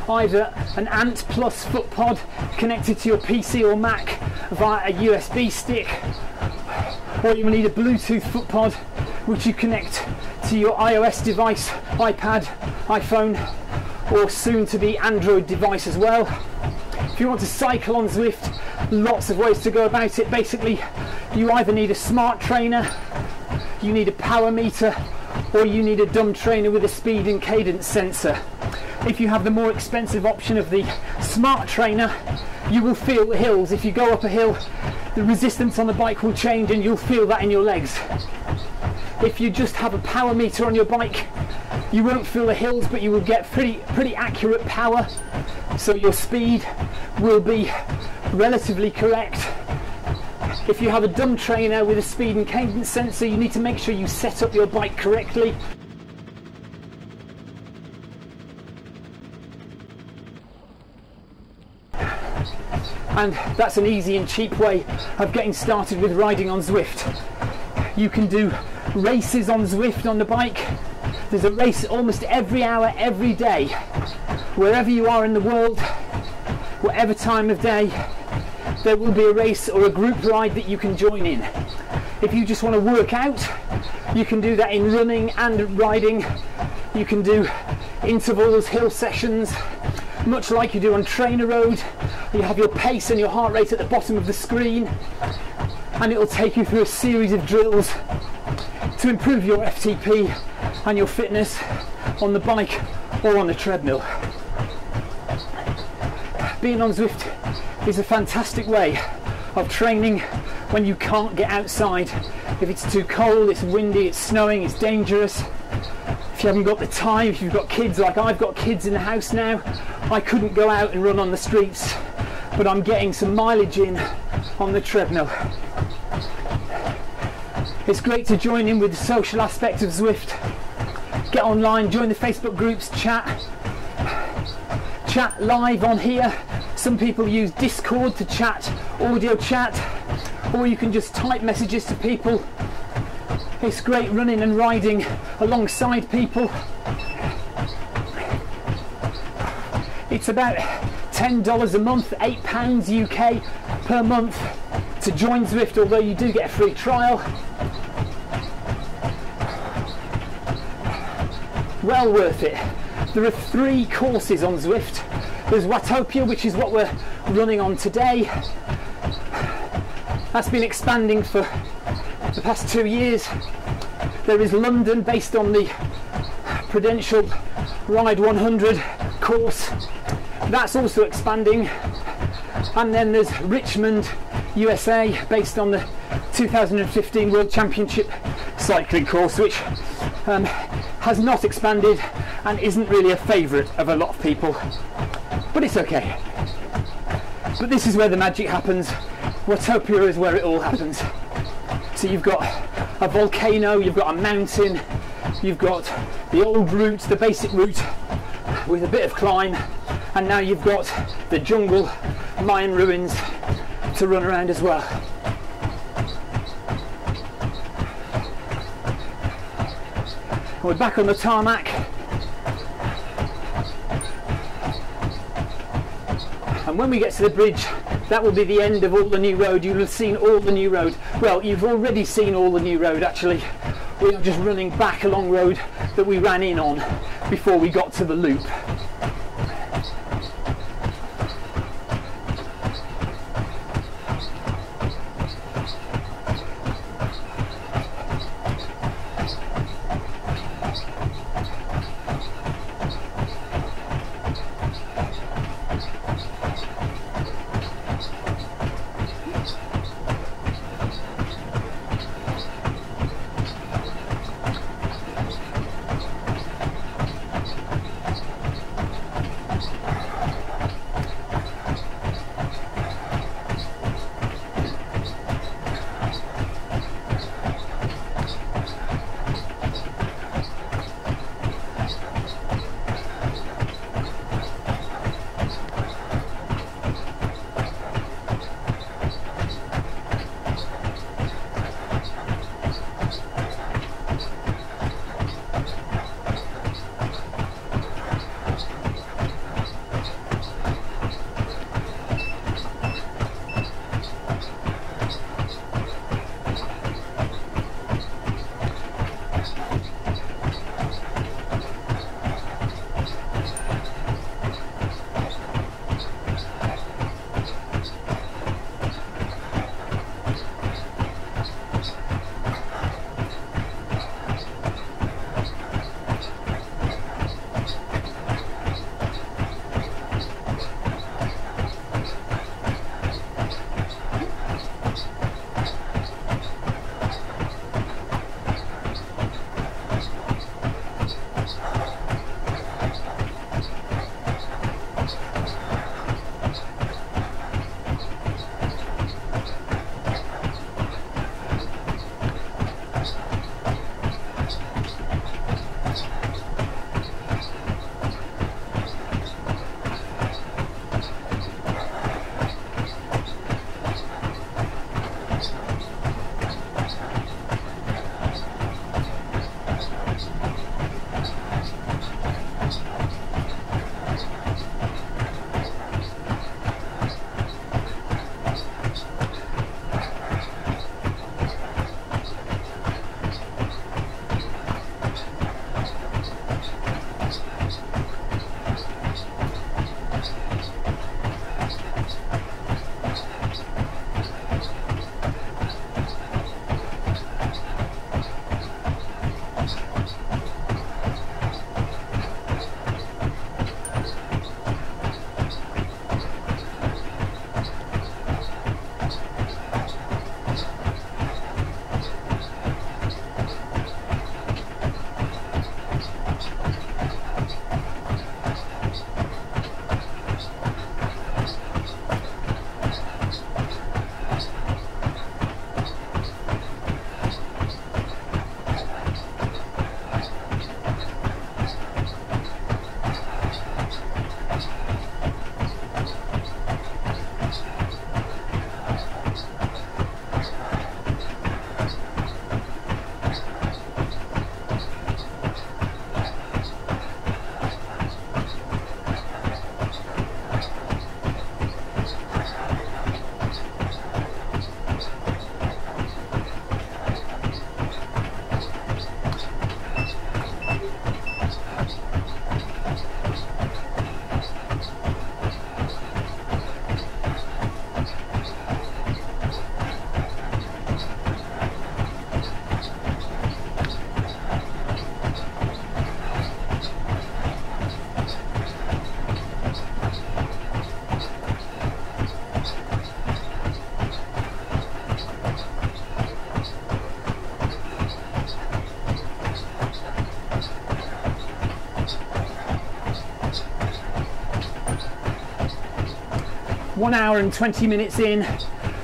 either an Ant Plus foot pod connected to your PC or Mac via a USB stick, or you will need a Bluetooth foot pod which you connect to your iOS device, iPad, iPhone, or soon to be Android device as well. If you want to cycle on Zwift, lots of ways to go about it. Basically, you either need a smart trainer, you need a power meter, or you need a dumb trainer with a speed and cadence sensor. If you have the more expensive option of the smart trainer, you will feel the hills. If you go up a hill, the resistance on the bike will change and you'll feel that in your legs. If you just have a power meter on your bike, you won't feel the hills, but you will get pretty accurate power, so your speed will be relatively correct. If you have a dumb trainer with a speed and cadence sensor, you need to make sure you set up your bike correctly. And that's an easy and cheap way of getting started with riding on Zwift. You can do races on Zwift on the bike. There's a race almost every hour, every day. Wherever you are in the world, whatever time of day, there will be a race or a group ride that you can join in. If you just want to work out, you can do that in running and riding. You can do intervals, hill sessions, much like you do on Trainer Road. You have your pace and your heart rate at the bottom of the screen, and it will take you through a series of drills to improve your FTP and your fitness on the bike or on the treadmill. Being on Zwift is a fantastic way of training when you can't get outside. If it's too cold, it's windy, it's snowing, it's dangerous. If you haven't got the time, if you've got kids like I've got kids in the house now, I couldn't go out and run on the streets, but I'm getting some mileage in on the treadmill. It's great to join in with the social aspect of Zwift. Get online, join the Facebook groups, chat live on here. Some people use Discord to chat, audio chat, or you can just type messages to people. It's great running and riding alongside people. It's about $10 a month, £8 UK per month to join Zwift, although you do get a free trial. Well worth it. There are 3 courses on Zwift. There's Watopia, which is what we're running on today. That's been expanding for the past 2 years. There is London, based on the Prudential Ride 100 course. That's also expanding. And then there's Richmond, USA, based on the 2015 World Championship cycling course, which has not expanded and isn't really a favourite of a lot of people, but it's okay. But this is where the magic happens. Watopia is where it all happens. So you've got a volcano, you've got a mountain, you've got the old route, the basic route with a bit of climb, and now you've got the jungle, Mayan ruins to run around as well. We're back on the tarmac. And when we get to the bridge, that will be the end of all the new road. You'll have seen all the new road. Well, you've already seen all the new road actually. We are just running back along road that we ran in on before we got to the loop. 1 hour and 20 minutes in,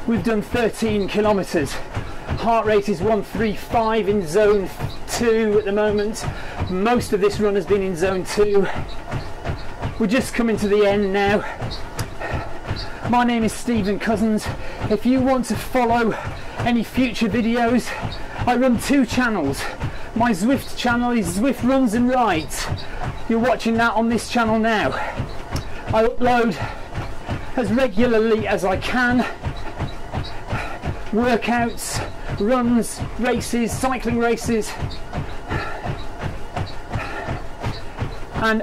we've done 13 kilometers. Heart rate is 135 in zone 2 at the moment. Most of this run has been in zone 2. We're just coming to the end now. My name is Stephen Cousins. If you want to follow any future videos, I run 2 channels. My Zwift channel is Zwift Runs and Rides. You're watching that on this channel now. I upload as regularly as I can. Workouts, runs, races, cycling races. And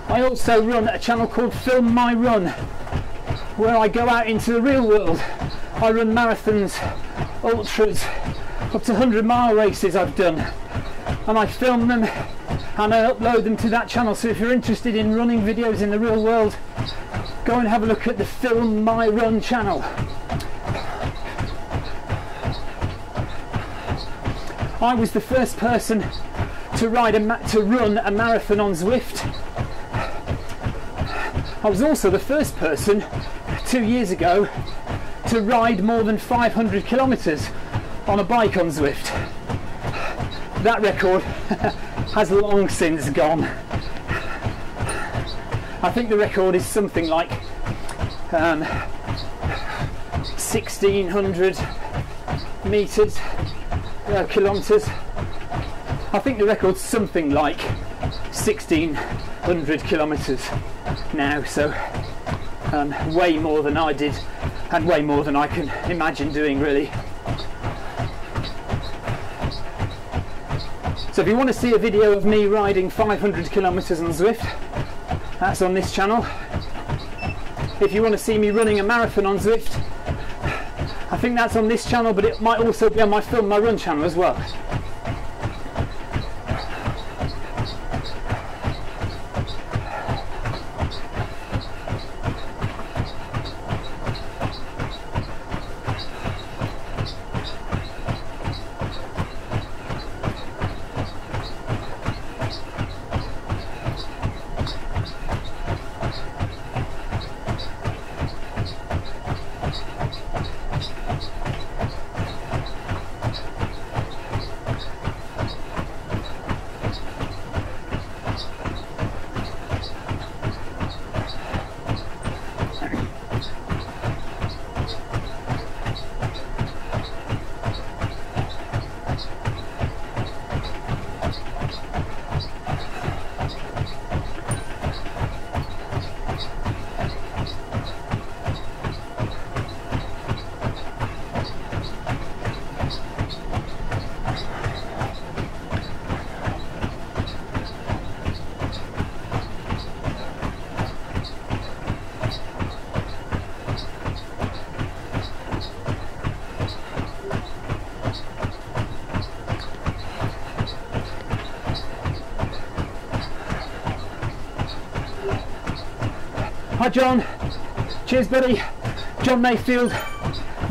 I also run a channel called Film My Run, where I go out into the real world. I run marathons, ultras, up to 100-mile races I've done, and I film them and I upload them to that channel. So if you're interested in running videos in the real world, go and have a look at the Film My Run channel. I was the first person to run a marathon on Zwift. I was also the first person 2 years ago to ride more than 500 kilometers on a bike on Zwift. That record has long since gone. I think the record is something like 1600 meters, kilometers. I think the record's something like 1600 kilometers now, so way more than I did and way more than I can imagine doing, really. So if you want to see a video of me riding 500 kilometers on Zwift, that's on this channel. If you want to see me running a marathon on Zwift, I think that's on this channel, but it might also be on my Film My Run channel as well. Hi John, cheers buddy. John Mayfield,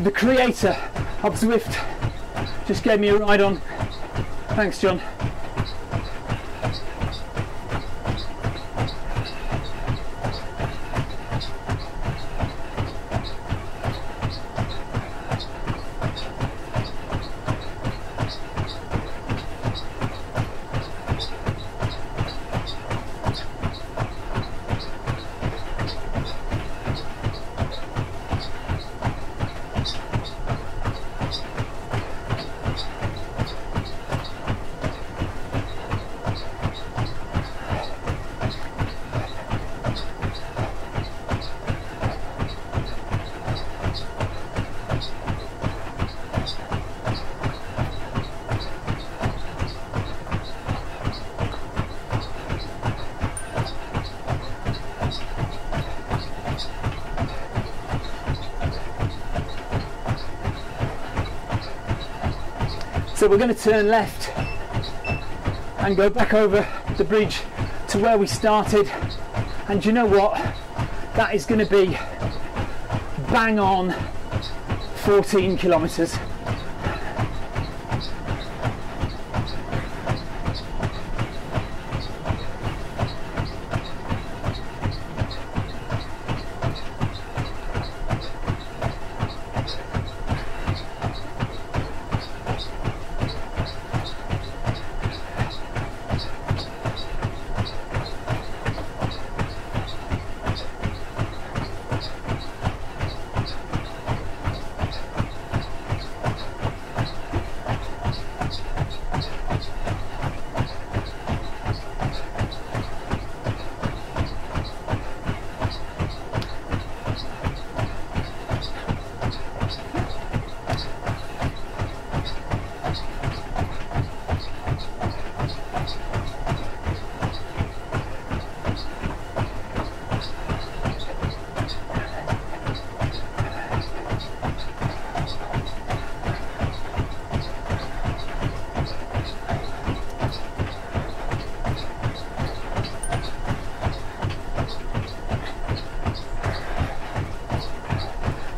the creator of Zwift, just gave me a ride on. Thanks John. So we're going to turn left and go back over the bridge to where we started, and you know what, that is going to be bang on 14 kilometers.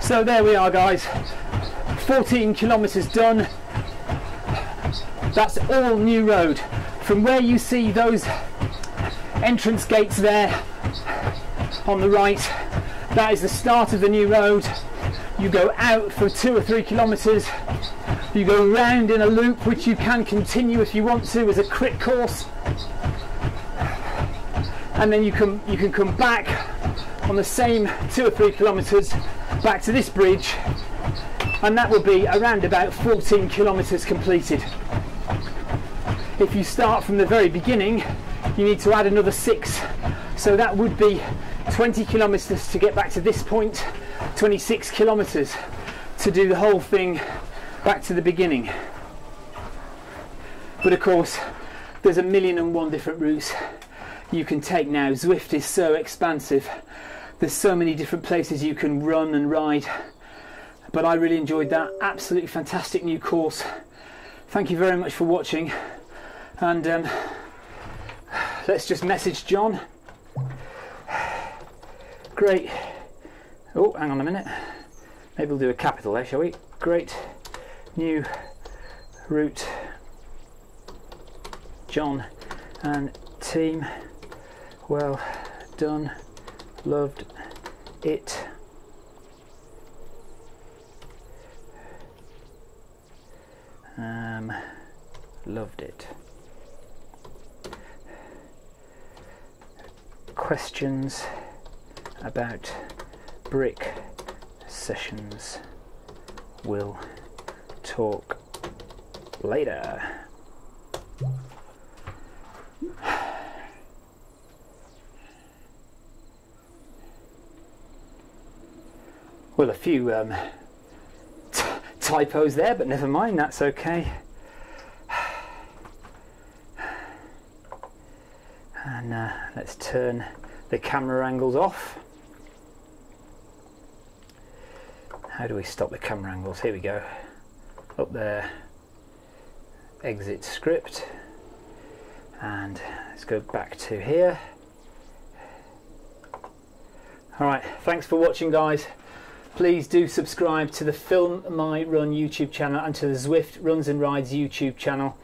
So there we are, guys, 14 kilometers done. That's all new road. From where you see those entrance gates there on the right, that is the start of the new road. You go out for 2 or 3 kilometers, you go round in a loop, which you can continue if you want to as a crit course, and then you can come back on the same 2 or 3 kilometers back to this bridge, and that will be around about 14 kilometers completed. If you start from the very beginning, you need to add another 6, so that would be 20 kilometers to get back to this point, 26 kilometers to do the whole thing back to the beginning. But of course, there's 1,000,001 different routes you can take now. Zwift is so expansive. There's so many different places you can run and ride. But I really enjoyed that. Absolutely fantastic new course. Thank you very much for watching. And let's just message John. Great. Oh, hang on a minute. Maybe we'll do a capital there, shall we? Great new route, John and team. Well done. Loved it. Loved it. Questions about brick sessions, we'll talk later. Well, a few typos there, but never mind, that's okay. And let's turn the camera angles off. How do we stop the camera angles? Here we go. Up there. Exit script. And let's go back to here. Alright, thanks for watching, guys. Please do subscribe to the Film My Run YouTube channel and to the Zwift Runs and Rides YouTube channel.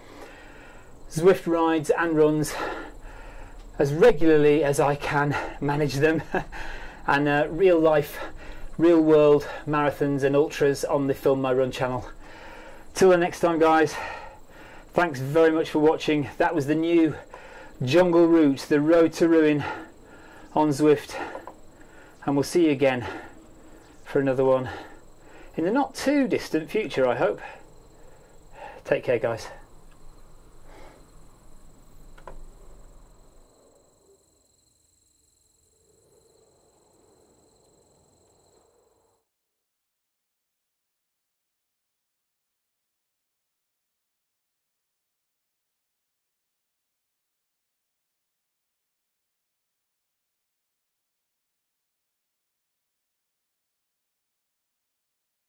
Zwift rides and runs as regularly as I can manage them, and real life, real world marathons and ultras on the Film My Run channel. Till the next time, guys, thanks very much for watching. That was the new jungle route, the Road to Ruin on Zwift, and we'll see you again for another one in the not too distant future, I hope. Take care, guys.